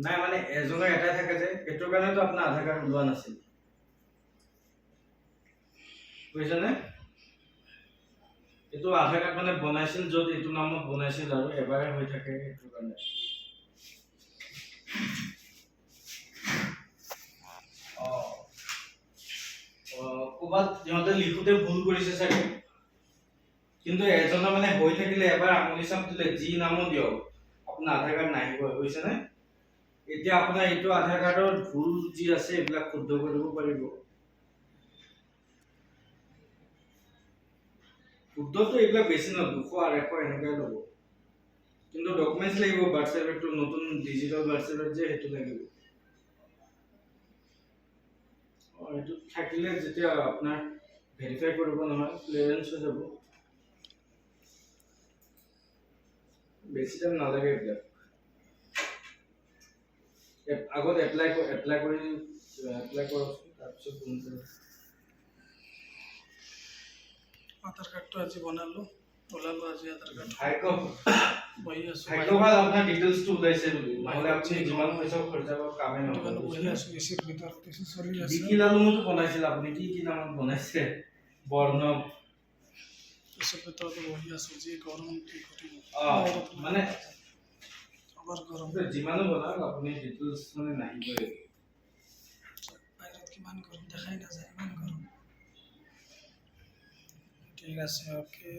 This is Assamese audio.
নাই মানে এজনৰ এটাই থাকে যে এইটোৰ কাৰণেতো আপোনাৰ আধাৰ কাৰ্ড ওলোৱা নাছিল বুজিছেনে এইটো আধাৰ কাৰ্ড মানে বনাইছিল য'ত এইটো নামত বনাইছিল আৰু এবাৰে হৈ থাকে এইটোৰ কাৰণে ক'বাত সিহঁতে লিখোতে ভুল কৰিছে চাগে কিন্তু এজনৰ মানে হৈ থাকিলে এবাৰ আঙুলি চাপ দিলে যি নামো দিয়ক আপোনাৰ আধাৰ কাৰ্ড নাহিব বুজিছেনে এতিয়া আপোনাৰ এইটো আধাৰ কাৰ্ডৰ ভুল যি আছে এইবিলাক শুদ্ধ কৰিব পাৰিব শুদ্ধটো এইবিলাক বেছি নহয় 200 আৰু 100 এনেকৈ ল'ব কিন্তু ডকুমেণ্টছ লাগিব বাৰ্থ চাৰ্টিফিকেটটো নতুন ডিজিটেল বাৰ্থ চাৰ্টিফিকেট যে সেইটো লাগিব এইটো থাকিলে যেতিয়া আপোনাৰ ভেৰিফাই কৰিব নহয় ক্লিয়াৰেন্স হৈ যাব বেছি টাইম নালাগে এইবিলাক আগত এপ্লাই কৰি এপ্লাই কৰকচোন তাৰপিছত ফোন কৰিব আধাৰ কাৰ্ডটো আজি বনালো ওলালো আজি আধাৰ কাৰ্ড বহি আছো ভাগ্যভাল আপোনাৰ ডিটেইলছটো ওলাইছে বুলি নহলে আপুনি যিমান পইচা খৰচা কৰিব কামে নহব বহি আছো এচিৰ ভিতৰত কিছু চলি আছে বিকি লালুমতো বনাইছিল আপুনি কি নামত বনাইছে বৰ্ণব এচিৰ ভিতৰত বহি আছো যি গৰম কি কৰিম মানে আবাৰ গৰম যিমানো বনাওক আপুনি ডিটেইলছ মানে নাহিবই বাহিৰত কিমান গৰম দেখাই নাযায় ইমান গৰম ঠিক আছে ওকে